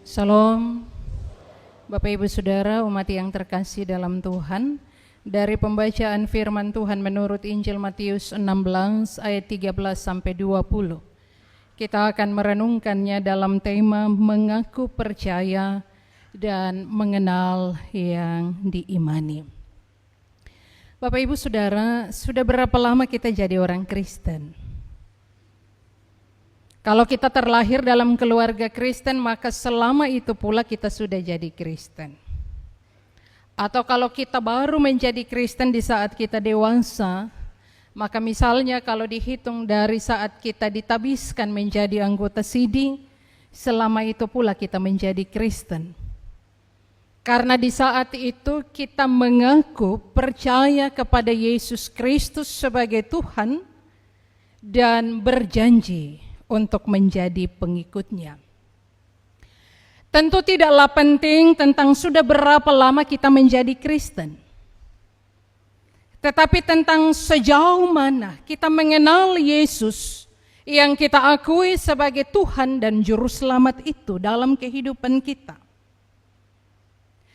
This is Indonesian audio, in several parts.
Salam, Bapak Ibu Saudara, umat yang terkasih dalam Tuhan. Dari pembacaan firman Tuhan menurut Injil Matius 16 ayat 13 sampai 20. Kita akan merenungkannya dalam tema mengaku percaya dan mengenal yang diimani. Bapak Ibu Saudara, sudah berapa lama kita jadi orang Kristen? Kalau kita terlahir dalam keluarga Kristen, maka selama itu pula kita sudah jadi Kristen. Atau kalau kita baru menjadi Kristen di saat kita dewasa, maka misalnya kalau dihitung dari saat kita ditabiskan menjadi anggota SIDI, selama itu pula kita menjadi Kristen. Karena di saat itu kita mengaku percaya kepada Yesus Kristus sebagai Tuhan dan berjanji untuk menjadi pengikutnya. Tentu tidaklah penting tentang sudah berapa lama kita menjadi Kristen, tetapi tentang sejauh mana kita mengenal Yesus yang kita akui sebagai Tuhan dan Juru Selamat itu dalam kehidupan kita.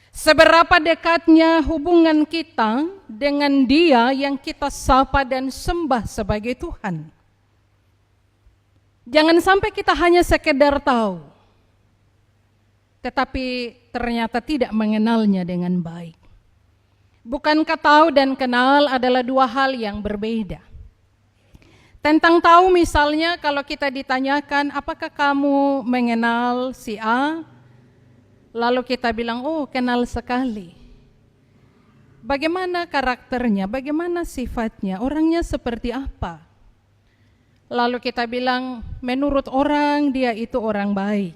Seberapa dekatnya hubungan kita dengan Dia yang kita sapa dan sembah sebagai Tuhan. Jangan sampai kita hanya sekedar tahu, tetapi ternyata tidak mengenalnya dengan baik. Bukankah tahu dan kenal adalah dua hal yang berbeda? Tentang tahu misalnya kalau kita ditanyakan, apakah kamu mengenal si A? Lalu kita bilang, oh kenal sekali. Bagaimana karakternya, bagaimana sifatnya, orangnya seperti apa? Lalu kita bilang, menurut orang dia itu orang baik.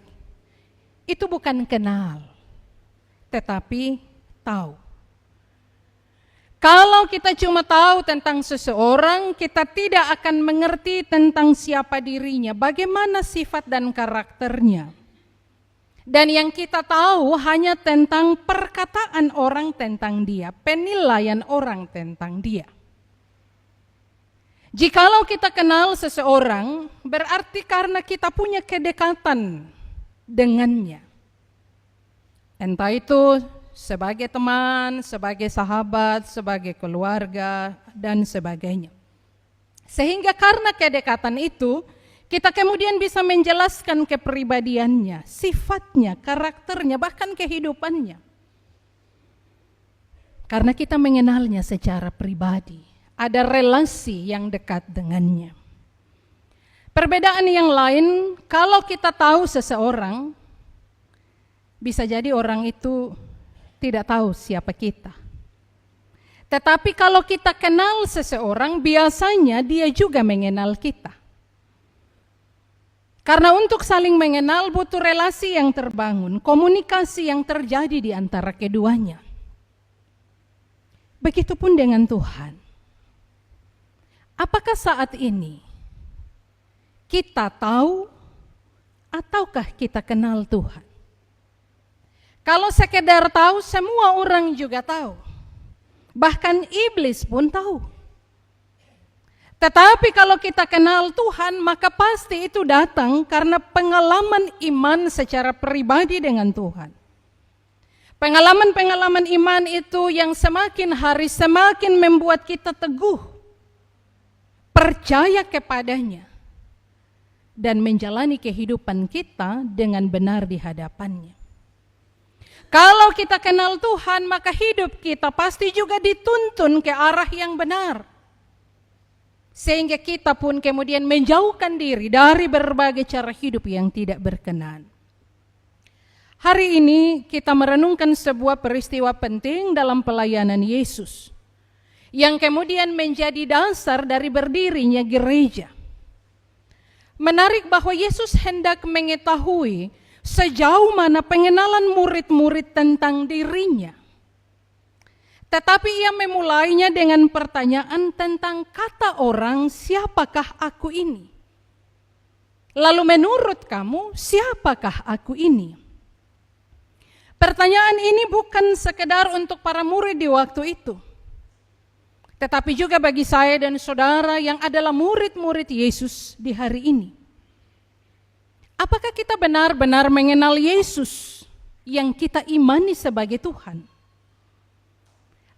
Itu bukan kenal, tetapi tahu. Kalau kita cuma tahu tentang seseorang, kita tidak akan mengerti tentang siapa dirinya, bagaimana sifat dan karakternya. Dan yang kita tahu hanya tentang perkataan orang tentang dia, penilaian orang tentang dia. Jikalau kita kenal seseorang, berarti karena kita punya kedekatan dengannya. Entah itu sebagai teman, sebagai sahabat, sebagai keluarga, dan sebagainya. Sehingga karena kedekatan itu, kita kemudian bisa menjelaskan kepribadiannya, sifatnya, karakternya, bahkan kehidupannya. Karena kita mengenalnya secara pribadi. Ada relasi yang dekat dengannya. Perbedaan yang lain, kalau kita tahu seseorang, bisa jadi orang itu tidak tahu siapa kita. Tetapi kalau kita kenal seseorang, biasanya dia juga mengenal kita. Karena untuk saling mengenal butuh relasi yang terbangun, komunikasi yang terjadi di antara keduanya. Begitupun dengan Tuhan. Apakah saat ini kita tahu ataukah kita kenal Tuhan? Kalau sekedar tahu, semua orang juga tahu. Bahkan iblis pun tahu. Tetapi kalau kita kenal Tuhan, maka pasti itu datang karena pengalaman iman secara pribadi dengan Tuhan. Pengalaman-pengalaman iman itu yang semakin hari semakin membuat kita teguh, percaya kepadanya, dan menjalani kehidupan kita dengan benar di hadapannya. Kalau kita kenal Tuhan, maka hidup kita pasti juga dituntun ke arah yang benar. Sehingga kita pun kemudian menjauhkan diri dari berbagai cara hidup yang tidak berkenan. Hari ini kita merenungkan sebuah peristiwa penting dalam pelayanan Yesus, yang kemudian menjadi dasar dari berdirinya gereja. Menarik bahwa Yesus hendak mengetahui sejauh mana pengenalan murid-murid tentang dirinya. Tetapi ia memulainya dengan pertanyaan tentang kata orang, siapakah aku ini? Lalu menurut kamu, siapakah aku ini? Pertanyaan ini bukan sekedar untuk para murid di waktu itu, tetapi juga bagi saya dan saudara yang adalah murid-murid Yesus di hari ini. Apakah kita benar-benar mengenal Yesus yang kita imani sebagai Tuhan?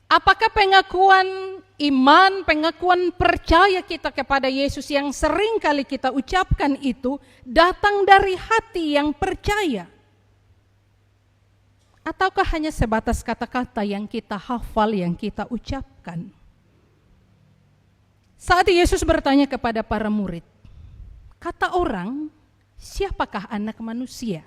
Apakah pengakuan iman, pengakuan percaya kita kepada Yesus yang sering kali kita ucapkan itu datang dari hati yang percaya? Ataukah hanya sebatas kata-kata yang kita hafal, yang kita ucapkan? Saat Yesus bertanya kepada para murid, kata orang, siapakah anak manusia?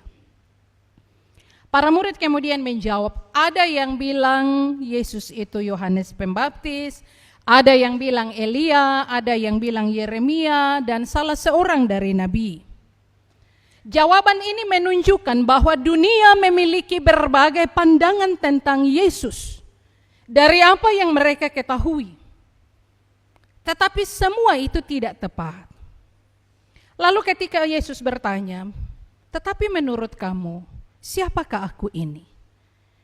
Para murid kemudian menjawab, ada yang bilang Yesus itu Yohanes Pembaptis, ada yang bilang Elia, ada yang bilang Yeremia, dan salah seorang dari nabi. Jawaban ini menunjukkan bahwa dunia memiliki berbagai pandangan tentang Yesus dari apa yang mereka ketahui. Tetapi semua itu tidak tepat. Lalu ketika Yesus bertanya, tetapi menurut kamu, siapakah aku ini?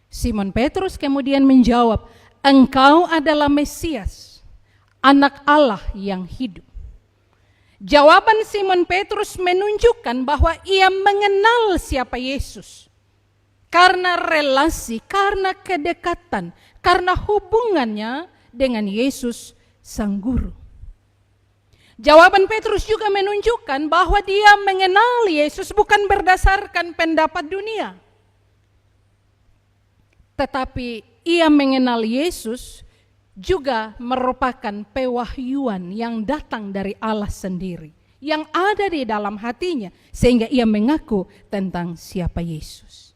Simon Petrus kemudian menjawab, engkau adalah Mesias, anak Allah yang hidup. Jawaban Simon Petrus menunjukkan bahwa ia mengenal siapa Yesus. Karena relasi, karena kedekatan, karena hubungannya dengan Yesus sang guru. Jawaban Petrus juga menunjukkan bahwa dia mengenal Yesus bukan berdasarkan pendapat dunia. Tetapi ia mengenal Yesus juga merupakan pewahyuan yang datang dari Allah sendiri, yang ada di dalam hatinya, sehingga ia mengaku tentang siapa Yesus.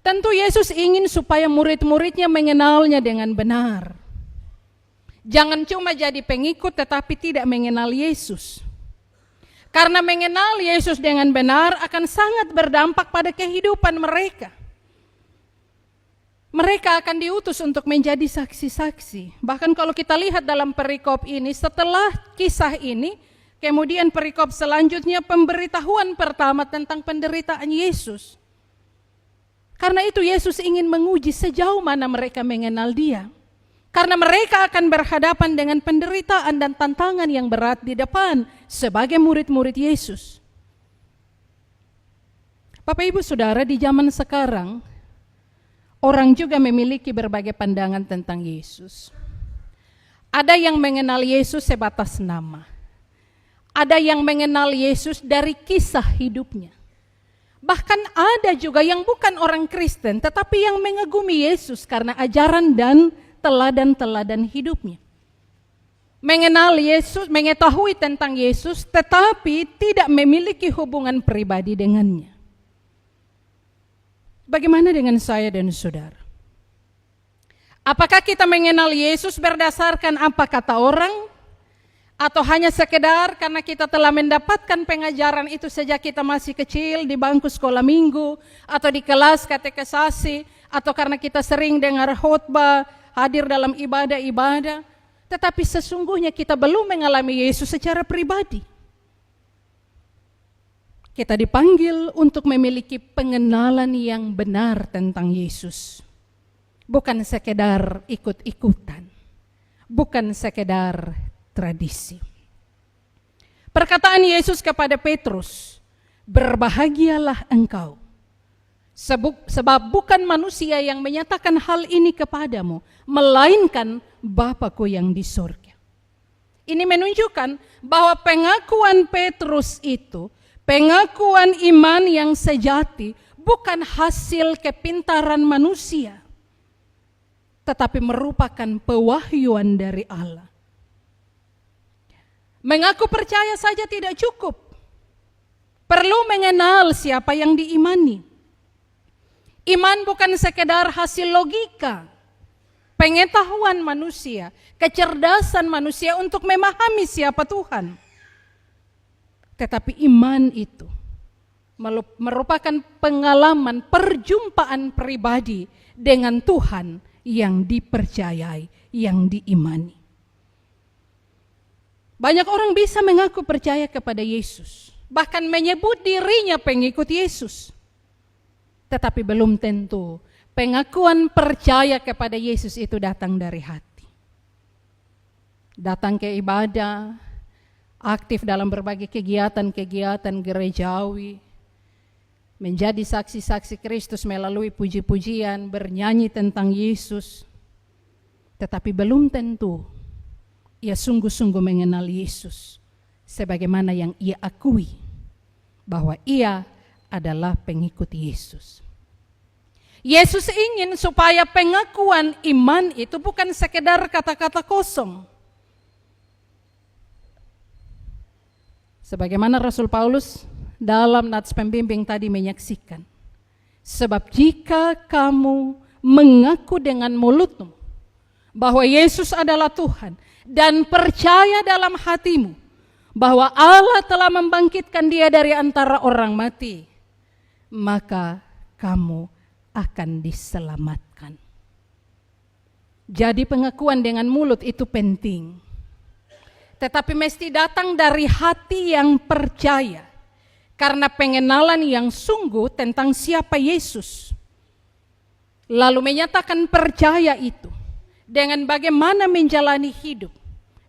Tentu Yesus ingin supaya murid-muridnya mengenalnya dengan benar. Jangan cuma jadi pengikut tetapi tidak mengenal Yesus. Karena mengenal Yesus dengan benar akan sangat berdampak pada kehidupan mereka. Mereka akan diutus untuk menjadi saksi-saksi. Bahkan kalau kita lihat dalam perikop ini, setelah kisah ini, kemudian perikop selanjutnya pemberitahuan pertama tentang penderitaan Yesus. Karena itu Yesus ingin menguji sejauh mana mereka mengenal Dia. Karena mereka akan berhadapan dengan penderitaan dan tantangan yang berat di depan sebagai murid-murid Yesus. Bapak Ibu Saudara, di zaman sekarang, orang juga memiliki berbagai pandangan tentang Yesus. Ada yang mengenal Yesus sebatas nama. Ada yang mengenal Yesus dari kisah hidupnya. Bahkan ada juga yang bukan orang Kristen, tetapi yang mengagumi Yesus karena ajaran dan teladan-teladan hidupnya. Mengenal Yesus, mengetahui tentang Yesus, tetapi tidak memiliki hubungan pribadi dengannya. Bagaimana dengan saya dan saudara? Apakah kita mengenal Yesus berdasarkan apa kata orang? Atau hanya sekedar karena kita telah mendapatkan pengajaran itu sejak kita masih kecil di bangku sekolah minggu, atau di kelas katekisasi, atau karena kita sering dengar khotbah, hadir dalam ibadah-ibadah, tetapi sesungguhnya kita belum mengalami Yesus secara pribadi. Kita dipanggil untuk memiliki pengenalan yang benar tentang Yesus. Bukan sekedar ikut-ikutan. Bukan sekedar tradisi. Perkataan Yesus kepada Petrus, berbahagialah engkau, sebab bukan manusia yang menyatakan hal ini kepadamu, melainkan Bapa-Ku yang di surga. Ini menunjukkan bahwa pengakuan Petrus itu, pengakuan iman yang sejati, bukan hasil kepintaran manusia, tetapi merupakan pewahyuan dari Allah. Mengaku percaya saja tidak cukup. Perlu mengenal siapa yang diimani. Iman bukan sekedar hasil logika, pengetahuan manusia, kecerdasan manusia untuk memahami siapa Tuhan. Tetapi iman itu merupakan pengalaman perjumpaan pribadi dengan Tuhan yang dipercayai, yang diimani. Banyak orang bisa mengaku percaya kepada Yesus, bahkan menyebut dirinya pengikut Yesus. Tetapi belum tentu pengakuan percaya kepada Yesus itu datang dari hati. Datang ke ibadah, aktif dalam berbagai kegiatan-kegiatan gerejawi, menjadi saksi-saksi Kristus melalui puji-pujian, bernyanyi tentang Yesus. Tetapi belum tentu ia sungguh-sungguh mengenal Yesus sebagaimana yang ia akui bahwa ia adalah pengikut Yesus. Yesus ingin supaya pengakuan iman itu bukan sekedar kata-kata kosong. Sebagaimana Rasul Paulus dalam nats pembimbing tadi menyaksikan. Sebab jika kamu mengaku dengan mulutmu bahwa Yesus adalah Tuhan dan percaya dalam hatimu bahwa Allah telah membangkitkan dia dari antara orang mati, maka kamu akan diselamatkan. Jadi pengakuan dengan mulut itu penting. Tetapi mesti datang dari hati yang percaya. Karena pengenalan yang sungguh tentang siapa Yesus. Lalu menyatakan percaya itu dengan bagaimana menjalani hidup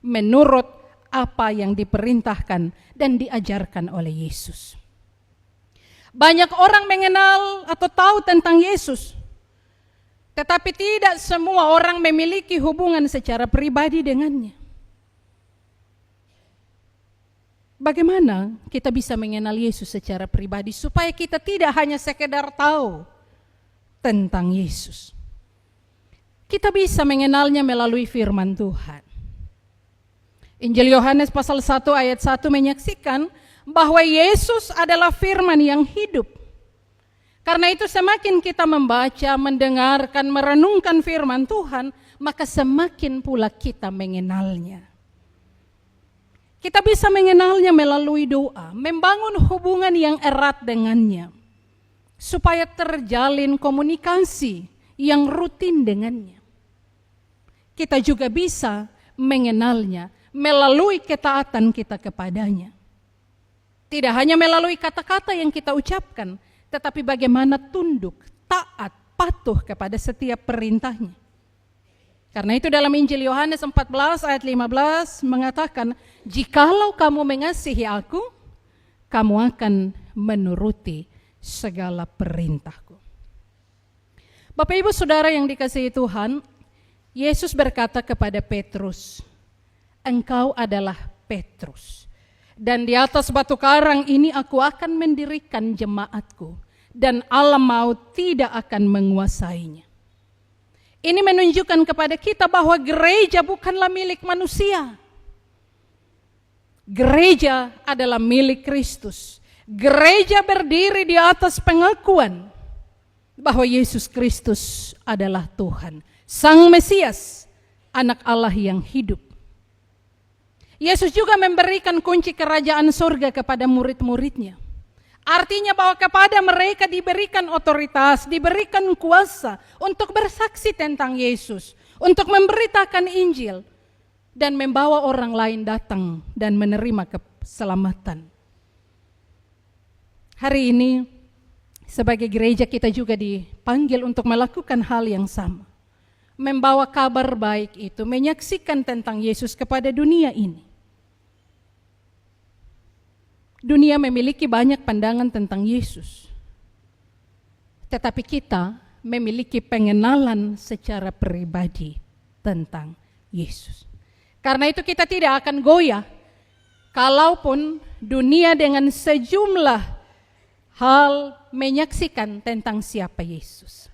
menurut apa yang diperintahkan dan diajarkan oleh Yesus. Banyak orang mengenal atau tahu tentang Yesus. Tetapi tidak semua orang memiliki hubungan secara pribadi dengannya. Bagaimana kita bisa mengenal Yesus secara pribadi supaya kita tidak hanya sekedar tahu tentang Yesus. Kita bisa mengenalnya melalui firman Tuhan. Injil Yohanes pasal 1 ayat 1 menyaksikan bahwa Yesus adalah firman yang hidup. Karena itu semakin kita membaca, mendengarkan, merenungkan firman Tuhan, maka semakin pula kita mengenalnya. Kita bisa mengenalnya melalui doa, membangun hubungan yang erat dengannya, supaya terjalin komunikasi yang rutin dengannya. Kita juga bisa mengenalnya melalui ketaatan kita kepadanya. Tidak hanya melalui kata-kata yang kita ucapkan, tetapi bagaimana tunduk, taat, patuh kepada setiap perintahnya. Karena itu dalam Injil Yohanes 14 ayat 15 mengatakan, jikalau kamu mengasihi aku, kamu akan menuruti segala perintahku. Bapak Ibu Saudara yang dikasihi Tuhan, Yesus berkata kepada Petrus, engkau adalah Petrus, dan di atas batu karang ini aku akan mendirikan jemaatku, dan alam maut tidak akan menguasainya. Ini menunjukkan kepada kita bahwa gereja bukanlah milik manusia. Gereja adalah milik Kristus. Gereja berdiri di atas pengakuan bahwa Yesus Kristus adalah Tuhan, Sang Mesias, Anak Allah yang hidup. Yesus juga memberikan kunci kerajaan surga kepada murid-muridnya. Artinya bahwa kepada mereka diberikan otoritas, diberikan kuasa untuk bersaksi tentang Yesus, untuk memberitakan Injil, dan membawa orang lain datang dan menerima keselamatan. Hari ini, sebagai gereja kita juga dipanggil untuk melakukan hal yang sama. Membawa kabar baik itu, menyaksikan tentang Yesus kepada dunia ini. Dunia memiliki banyak pandangan tentang Yesus. Tetapi kita memiliki pengenalan secara pribadi tentang Yesus. Karena itu kita tidak akan goyah kalaupun dunia dengan sejumlah hal menyaksikan tentang siapa Yesus.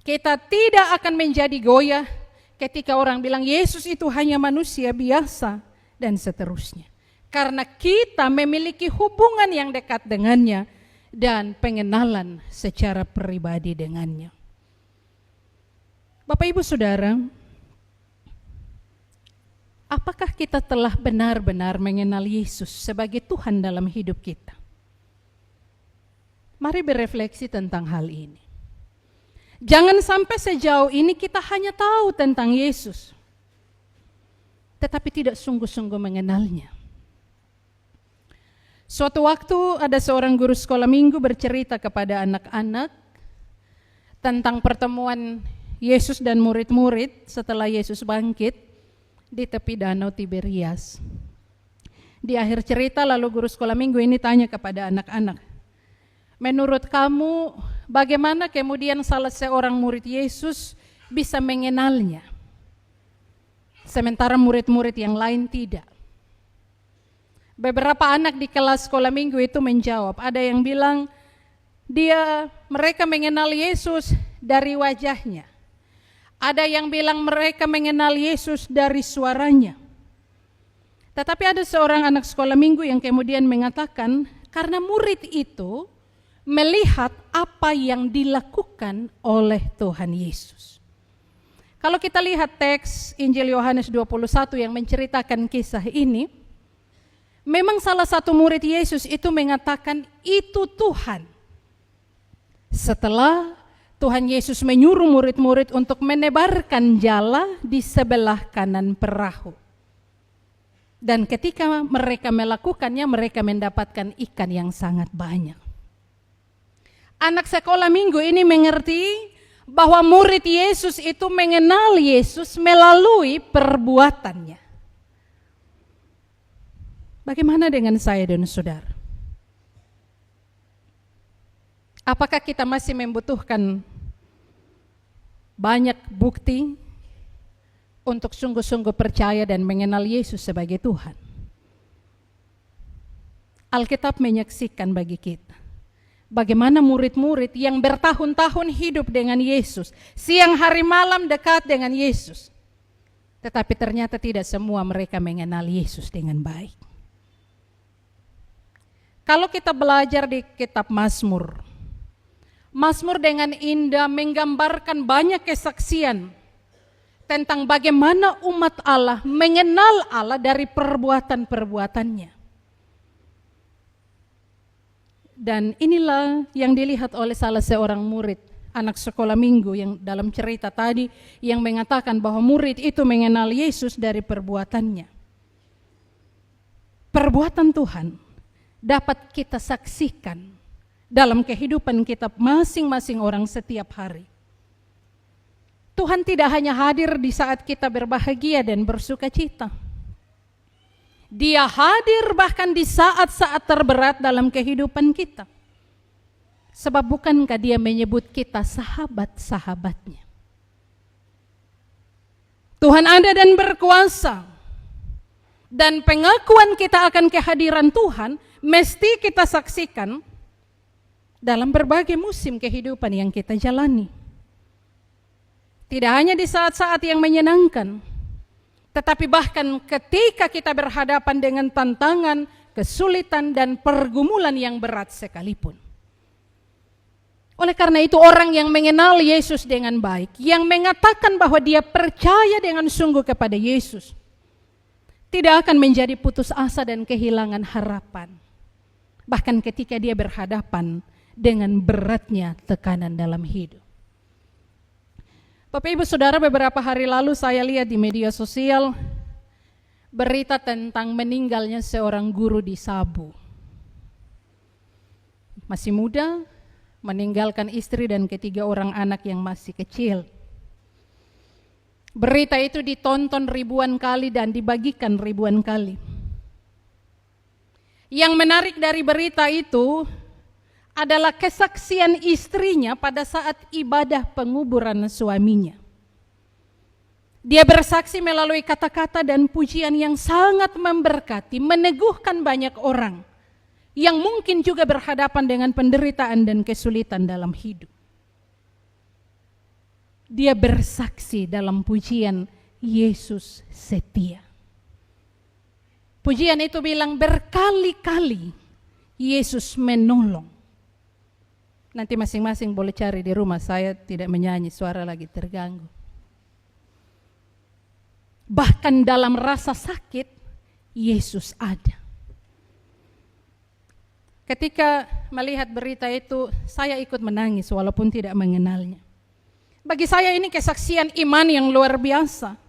Kita tidak akan menjadi goyah ketika orang bilang Yesus itu hanya manusia biasa dan seterusnya. Karena kita memiliki hubungan yang dekat dengannya dan pengenalan secara pribadi dengannya. Bapak Ibu Saudara, apakah kita telah benar-benar mengenal Yesus sebagai Tuhan dalam hidup kita? Mari berefleksi tentang hal ini. Jangan sampai sejauh ini kita hanya tahu tentang Yesus, tetapi tidak sungguh-sungguh mengenalnya. Suatu waktu ada seorang guru sekolah minggu bercerita kepada anak-anak tentang pertemuan Yesus dan murid-murid setelah Yesus bangkit di tepi danau Tiberias. di akhir cerita lalu guru sekolah minggu ini tanya kepada anak-anak, menurut kamu bagaimana kemudian salah seorang murid Yesus bisa mengenalnya, sementara murid-murid yang lain tidak? Beberapa anak di kelas sekolah minggu itu menjawab, ada yang bilang mereka mengenal Yesus dari wajahnya. Ada yang bilang mereka mengenal Yesus dari suaranya. Tetapi ada seorang anak sekolah minggu yang kemudian mengatakan, karena murid itu melihat apa yang dilakukan oleh Tuhan Yesus. Kalau kita lihat teks Injil Yohanes 21 yang menceritakan kisah ini, memang salah satu murid Yesus itu mengatakan, itu Tuhan. Setelah Tuhan Yesus menyuruh murid-murid untuk menebarkan jala di sebelah kanan perahu. Dan ketika mereka melakukannya, mereka mendapatkan ikan yang sangat banyak. Anak sekolah minggu ini mengerti bahwa murid Yesus itu mengenal Yesus melalui perbuatannya. Bagaimana dengan saya dan saudara? Apakah kita masih membutuhkan banyak bukti untuk sungguh-sungguh percaya dan mengenal Yesus sebagai Tuhan? Alkitab menyaksikan bagi kita bagaimana murid-murid yang bertahun-tahun hidup dengan Yesus, siang hari malam dekat dengan Yesus, tetapi ternyata tidak semua mereka mengenal Yesus dengan baik. Kalau kita belajar di kitab Mazmur dengan indah menggambarkan banyak kesaksian tentang bagaimana umat Allah mengenal Allah dari perbuatan-perbuatannya. Dan inilah yang dilihat oleh salah seorang murid anak sekolah minggu yang dalam cerita tadi, yang mengatakan bahwa murid itu mengenal Yesus dari perbuatannya. Perbuatan Tuhan dapat kita saksikan dalam kehidupan kita masing-masing orang setiap hari. Tuhan tidak hanya hadir di saat kita berbahagia dan bersuka cita. Dia hadir bahkan di saat-saat terberat dalam kehidupan kita. Sebab bukankah Dia menyebut kita sahabat-sahabatnya? Tuhan ada dan berkuasa. Dan pengakuan kita akan kehadiran Tuhan mesti kita saksikan dalam berbagai musim kehidupan yang kita jalani. Tidak hanya di saat-saat yang menyenangkan, tetapi bahkan ketika kita berhadapan dengan tantangan, kesulitan, dan pergumulan yang berat sekalipun. Oleh karena itu, orang yang mengenal Yesus dengan baik, yang mengatakan bahwa dia percaya dengan sungguh kepada Yesus, tidak akan menjadi putus asa dan kehilangan harapan. Bahkan ketika dia berhadapan dengan beratnya tekanan dalam hidup. Bapak Ibu Saudara, beberapa hari lalu saya lihat di media sosial berita tentang meninggalnya seorang guru di Sabu. Masih muda, meninggalkan istri dan ketiga orang anak yang masih kecil. Berita itu ditonton ribuan kali dan dibagikan ribuan kali. Yang menarik dari berita itu adalah kesaksian istrinya pada saat ibadah penguburan suaminya. Dia bersaksi melalui kata-kata dan pujian yang sangat memberkati, meneguhkan banyak orang yang mungkin juga berhadapan dengan penderitaan dan kesulitan dalam hidup. Dia bersaksi dalam pujian Yesus setia. Pujian itu bilang berkali-kali Yesus menolong. Nanti masing-masing boleh cari di rumah, saya tidak menyanyi, suara lagi terganggu. Bahkan dalam rasa sakit, Yesus ada. Ketika melihat berita itu, saya ikut menangis walaupun tidak mengenalnya. Bagi saya ini kesaksian iman yang luar biasa.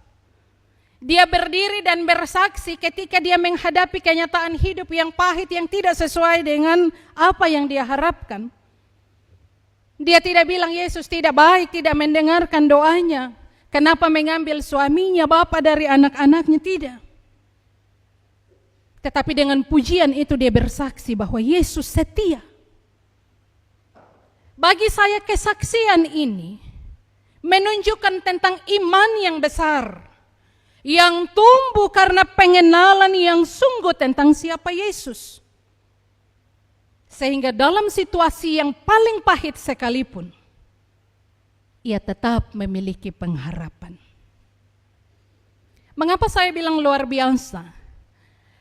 Dia berdiri dan bersaksi ketika dia menghadapi kenyataan hidup yang pahit, yang tidak sesuai dengan apa yang dia harapkan. Dia tidak bilang Yesus tidak baik, tidak mendengarkan doanya. Kenapa mengambil suaminya, bapak dari anak-anaknya, tidak. Tetapi dengan pujian itu dia bersaksi bahwa Yesus setia. Bagi saya kesaksian ini menunjukkan tentang iman yang besar, yang tumbuh karena pengenalan yang sungguh tentang siapa Yesus. Sehingga dalam situasi yang paling pahit sekalipun, ia tetap memiliki pengharapan. Mengapa saya bilang luar biasa?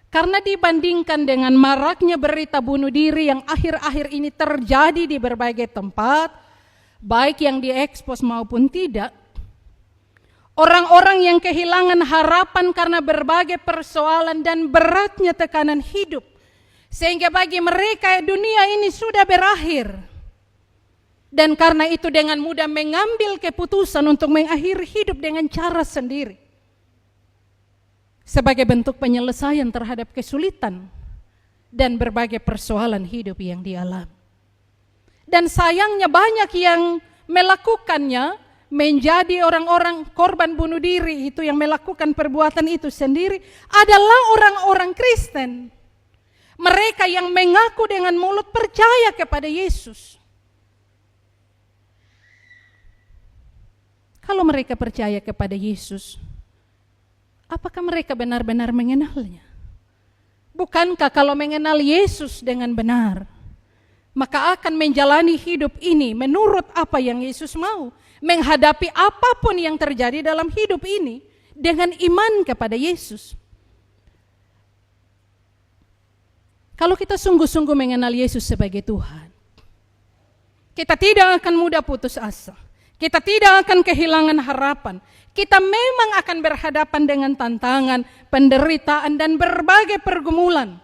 Karena dibandingkan dengan maraknya berita bunuh diri yang akhir-akhir ini terjadi di berbagai tempat, baik yang diekspos maupun tidak, orang-orang yang kehilangan harapan karena berbagai persoalan dan beratnya tekanan hidup, sehingga bagi mereka dunia ini sudah berakhir. Dan karena itu dengan mudah mengambil keputusan untuk mengakhiri hidup dengan cara sendiri. Sebagai bentuk penyelesaian terhadap kesulitan dan berbagai persoalan hidup yang dialami. Dan sayangnya banyak yang melakukannya menjadi orang-orang korban bunuh diri itu, yang melakukan perbuatan itu sendiri adalah orang-orang Kristen. Mereka yang mengaku dengan mulut percaya kepada Yesus. Kalau mereka percaya kepada Yesus, apakah mereka benar-benar mengenalnya? Bukankah kalau mengenal Yesus dengan benar, maka akan menjalani hidup ini menurut apa yang Yesus mau, menghadapi apapun yang terjadi dalam hidup ini dengan iman kepada Yesus. Kalau kita sungguh-sungguh mengenal Yesus sebagai Tuhan, kita tidak akan mudah putus asa. Kita tidak akan kehilangan harapan. Kita memang akan berhadapan dengan tantangan, penderitaan, dan berbagai pergumulan.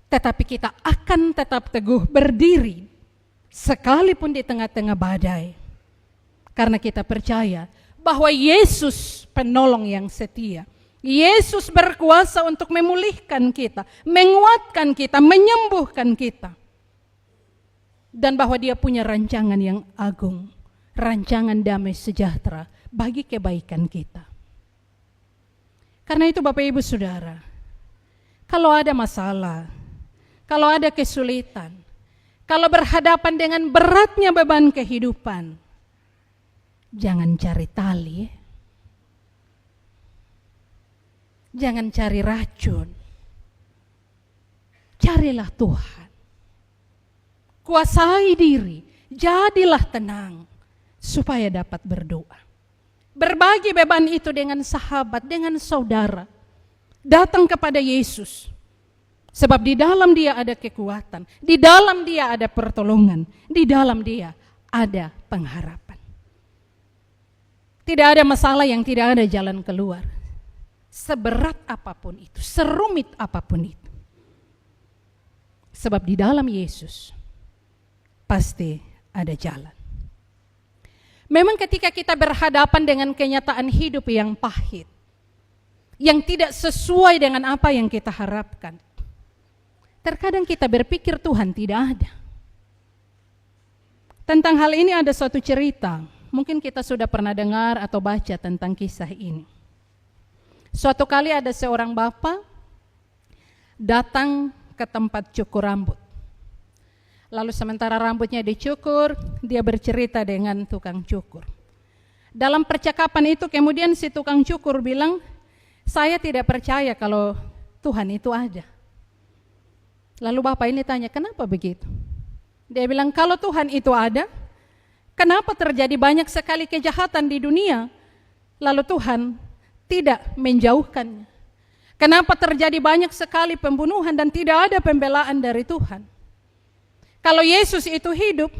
Tetapi kita akan tetap teguh berdiri, sekalipun di tengah-tengah badai. Karena kita percaya bahwa Yesus penolong yang setia. Yesus berkuasa untuk memulihkan kita, menguatkan kita, menyembuhkan kita. Dan bahwa dia punya rancangan yang agung, rancangan damai sejahtera bagi kebaikan kita. Karena itu Bapak Ibu Saudara, kalau ada masalah, kalau ada kesulitan, kalau berhadapan dengan beratnya beban kehidupan, jangan cari tali, jangan cari racun, carilah Tuhan. Kuasai diri, jadilah tenang, supaya dapat berdoa. Berbagi beban itu dengan sahabat, dengan saudara. Datang kepada Yesus. Sebab di dalam dia ada kekuatan, di dalam dia ada pertolongan, di dalam dia ada pengharapan. Tidak ada masalah yang tidak ada jalan keluar. Seberat apapun itu, serumit apapun itu. Sebab di dalam Yesus pasti ada jalan. Memang ketika kita berhadapan dengan kenyataan hidup yang pahit, yang tidak sesuai dengan apa yang kita harapkan, terkadang kita berpikir Tuhan tidak ada. Tentang hal ini ada suatu cerita, mungkin kita sudah pernah dengar atau baca tentang kisah ini. Suatu kali ada seorang bapak datang ke tempat cukur rambut. Lalu sementara rambutnya dicukur, dia bercerita dengan tukang cukur. Dalam percakapan itu kemudian si tukang cukur bilang, saya tidak percaya kalau Tuhan itu ada. Lalu bapak ini tanya, kenapa begitu? Dia bilang, kalau Tuhan itu ada, kenapa terjadi banyak sekali kejahatan di dunia, lalu Tuhan tidak menjauhkannya? Kenapa terjadi banyak sekali pembunuhan dan tidak ada pembelaan dari Tuhan? Kalau Yesus itu hidup,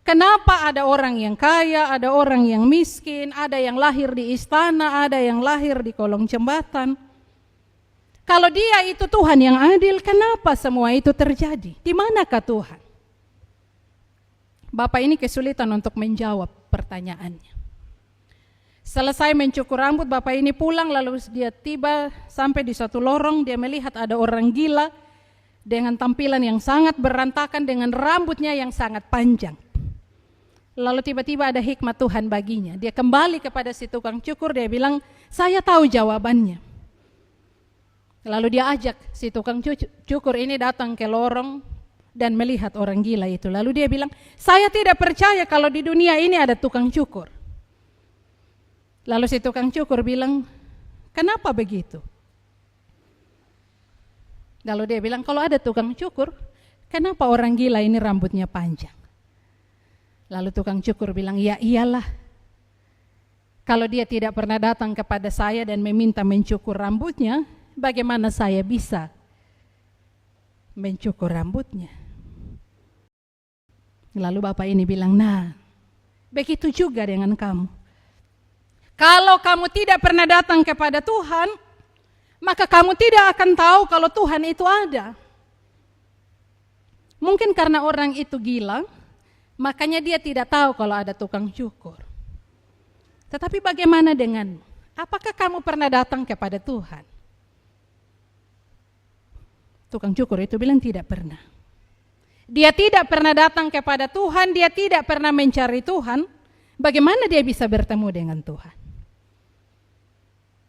kenapa ada orang yang kaya, ada orang yang miskin, ada yang lahir di istana, ada yang lahir di kolong jembatan? Kalau dia itu Tuhan yang adil, kenapa semua itu terjadi? Di manakah Tuhan? Bapak ini kesulitan untuk menjawab pertanyaannya. Selesai mencukur rambut, bapak ini pulang, lalu dia tiba sampai di suatu lorong, dia melihat ada orang gila, dengan tampilan yang sangat berantakan, dengan rambutnya yang sangat panjang. Lalu tiba-tiba ada hikmat Tuhan baginya. Dia kembali kepada si tukang cukur, dia bilang, saya tahu jawabannya. Lalu dia ajak si tukang cukur ini datang ke lorong dan melihat orang gila itu. Lalu dia bilang, saya tidak percaya kalau di dunia ini ada tukang cukur. Lalu si tukang cukur bilang, kenapa begitu? Lalu dia bilang, kalau ada tukang cukur, kenapa orang gila ini rambutnya panjang? Lalu tukang cukur bilang, ya iyalah. Kalau dia tidak pernah datang kepada saya dan meminta mencukur rambutnya, bagaimana saya bisa mencukur rambutnya? Lalu bapak ini bilang, nah, begitu juga dengan kamu. Kalau kamu tidak pernah datang kepada Tuhan, maka kamu tidak akan tahu kalau Tuhan itu ada. Mungkin karena orang itu gila, makanya dia tidak tahu kalau ada tukang cukur. Tetapi bagaimana denganmu? Apakah kamu pernah datang kepada Tuhan? Tukang cukur itu bilang tidak pernah. Dia tidak pernah datang kepada Tuhan, dia tidak pernah mencari Tuhan. Bagaimana dia bisa bertemu dengan Tuhan?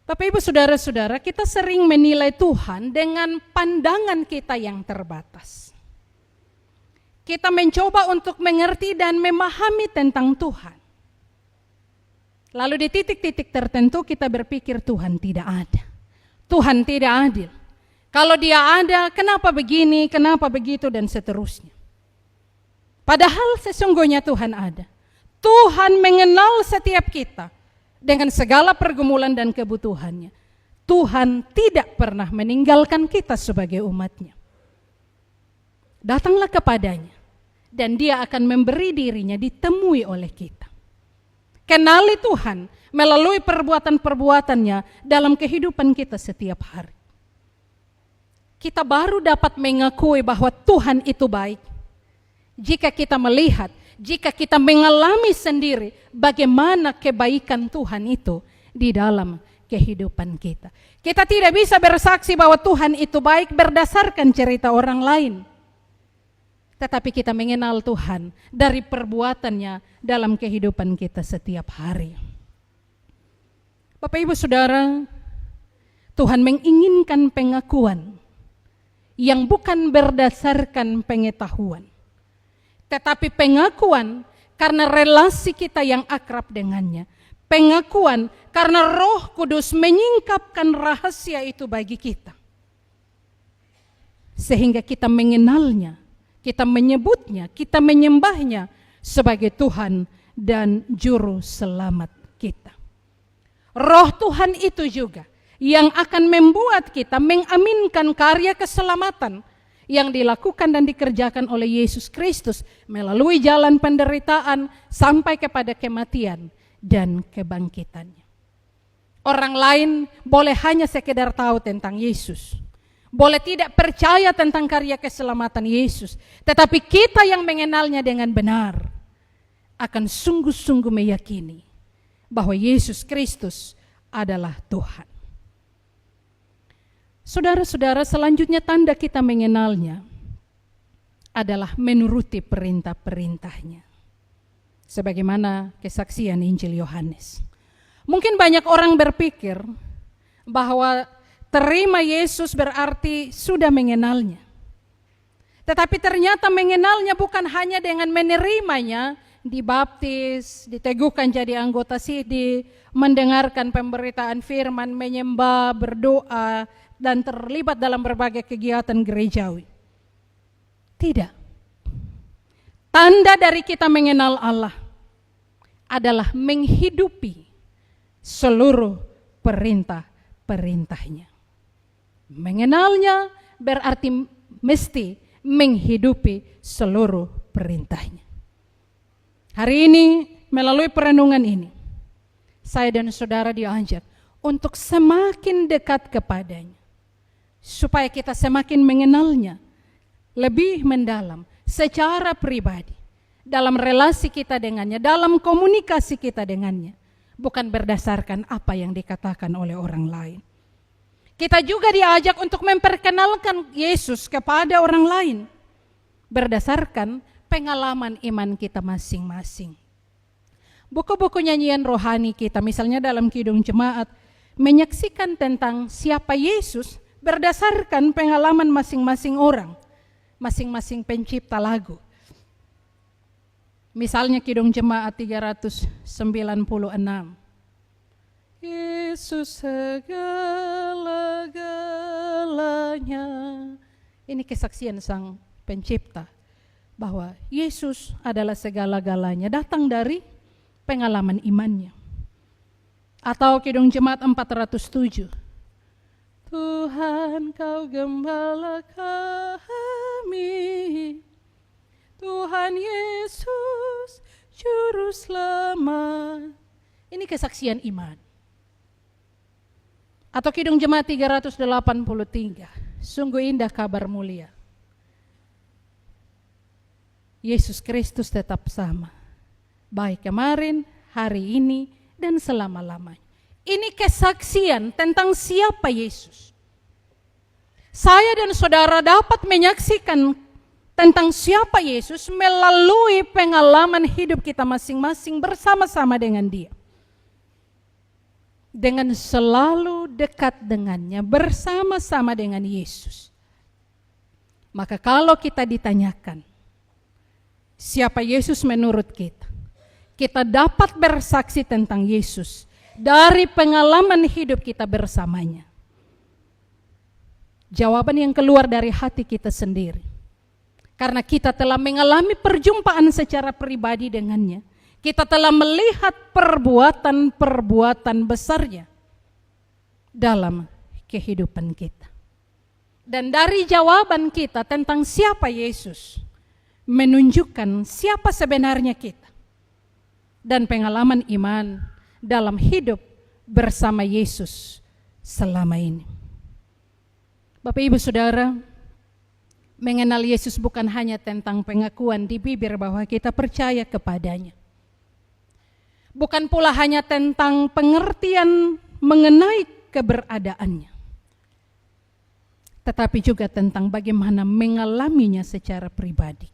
Bapak Ibu Saudara-saudara, kita sering menilai Tuhan dengan pandangan kita yang terbatas. Kita mencoba untuk mengerti dan memahami tentang Tuhan. Lalu di titik-titik tertentu kita berpikir Tuhan tidak ada. Tuhan tidak adil. Kalau dia ada, kenapa begini, kenapa begitu, dan seterusnya. Padahal sesungguhnya Tuhan ada. Tuhan mengenal setiap kita dengan segala pergumulan dan kebutuhannya. Tuhan tidak pernah meninggalkan kita sebagai umatnya. Datanglah kepadanya, dan dia akan memberi dirinya ditemui oleh kita. Kenali Tuhan melalui perbuatan-perbuatannya dalam kehidupan kita setiap hari. Kita baru dapat mengakui bahwa Tuhan itu baik jika kita melihat, jika kita mengalami sendiri bagaimana kebaikan Tuhan itu di dalam kehidupan kita. Kita tidak bisa bersaksi bahwa Tuhan itu baik berdasarkan cerita orang lain. Tetapi kita mengenal Tuhan dari perbuatannya dalam kehidupan kita setiap hari. Bapak Ibu Saudara, Tuhan menginginkan pengakuan yang bukan berdasarkan pengetahuan, tetapi pengakuan karena relasi kita yang akrab dengannya. Pengakuan karena Roh Kudus menyingkapkan rahasia itu bagi kita. Sehingga kita mengenalnya, kita menyebutnya, kita menyembahnya sebagai Tuhan dan Juru Selamat kita. Roh Tuhan itu juga yang akan membuat kita mengaminkan karya keselamatan yang dilakukan dan dikerjakan oleh Yesus Kristus melalui jalan penderitaan sampai kepada kematian dan kebangkitannya. Orang lain boleh hanya sekedar tahu tentang Yesus, boleh tidak percaya tentang karya keselamatan Yesus, tetapi kita yang mengenalnya dengan benar akan sungguh-sungguh meyakini bahwa Yesus Kristus adalah Tuhan. Saudara-saudara, selanjutnya tanda kita mengenalnya adalah menuruti perintah-perintahnya. Sebagaimana kesaksian Injil Yohanes. Mungkin banyak orang berpikir bahwa terima Yesus berarti sudah mengenalnya. Tetapi ternyata mengenalnya bukan hanya dengan menerimanya, dibaptis, diteguhkan jadi anggota sidih, mendengarkan pemberitaan firman, menyembah, berdoa, dan terlibat dalam berbagai kegiatan gerejawi. Tidak. Tanda dari kita mengenal Allah adalah menghidupi seluruh perintah-perintahnya. Mengenalnya berarti mesti menghidupi seluruh perintahnya. Hari ini melalui perenungan ini, saya dan saudara diajak untuk semakin dekat kepadanya. Supaya kita semakin mengenalnya lebih mendalam secara pribadi. Dalam relasi kita dengannya, dalam komunikasi kita dengannya. Bukan berdasarkan apa yang dikatakan oleh orang lain. Kita juga diajak untuk memperkenalkan Yesus kepada orang lain berdasarkan pengalaman iman kita masing-masing. Buku-buku nyanyian rohani kita, misalnya dalam Kidung Jemaat, menyaksikan tentang siapa Yesus berdasarkan pengalaman masing-masing orang, masing-masing pencipta lagu. Misalnya Kidung Jemaat 396. Yesus segala-galanya. Ini kesaksian sang pencipta bahwa Yesus adalah segala-galanya, datang dari pengalaman imannya. Atau Kidung Jemaat 407. Tuhan kau gembala kami, Tuhan Yesus juru selamat. Ini kesaksian iman. Atau Kidung Jemaat 383. Sungguh indah kabar mulia. Yesus Kristus tetap sama, baik kemarin, hari ini, dan selama-lamanya. Ini kesaksian tentang siapa Yesus. Saya dan saudara dapat menyaksikan tentang siapa Yesus melalui pengalaman hidup kita masing-masing bersama-sama dengan Dia. Dengan selalu dekat dengannya, bersama-sama dengan Yesus. Maka kalau kita ditanyakan, siapa Yesus menurut kita? Kita dapat bersaksi tentang Yesus dari pengalaman hidup kita bersamanya. Jawaban yang keluar dari hati kita sendiri. Karena kita telah mengalami perjumpaan secara pribadi dengannya. Kita telah melihat perbuatan-perbuatan besarnya dalam kehidupan kita. Dan dari jawaban kita tentang siapa Yesus, menunjukkan siapa sebenarnya kita. Dan pengalaman iman dalam hidup bersama Yesus selama ini. Bapak Ibu Saudara, mengenal Yesus bukan hanya tentang pengakuan di bibir bahwa kita percaya kepadanya. Bukan pula hanya tentang pengertian mengenai keberadaannya. Tetapi juga tentang bagaimana mengalaminya secara pribadi.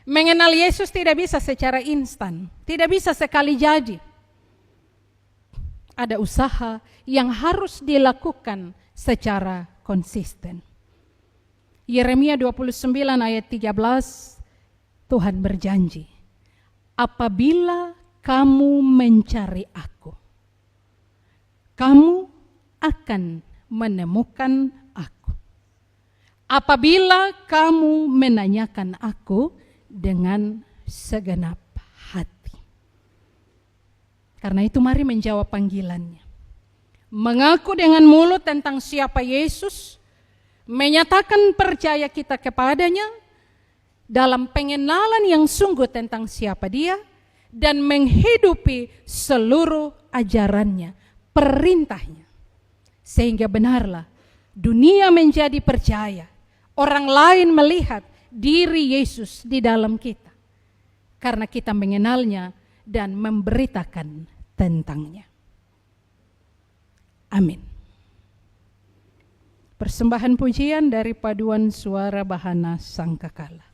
Mengenal Yesus tidak bisa secara instan, tidak bisa sekali jadi. Ada usaha yang harus dilakukan secara konsisten. Yeremia 29 ayat 13, Tuhan berjanji, apabila kamu mencari aku, kamu akan menemukan aku. Apabila kamu menanyakan aku dengan segenap hati. Karena itu mari menjawab panggilannya. Mengaku dengan mulut tentang siapa Yesus, menyatakan percaya kita kepadanya dalam pengenalan yang sungguh tentang siapa Dia, dan menghidupi seluruh ajarannya, perintahnya. Sehingga benarlah dunia menjadi percaya, orang lain melihat diri Yesus di dalam kita. Karena kita mengenalnya dan memberitakan tentangnya. Amin. Persembahan pujian dari paduan suara Bahana Sangkakala.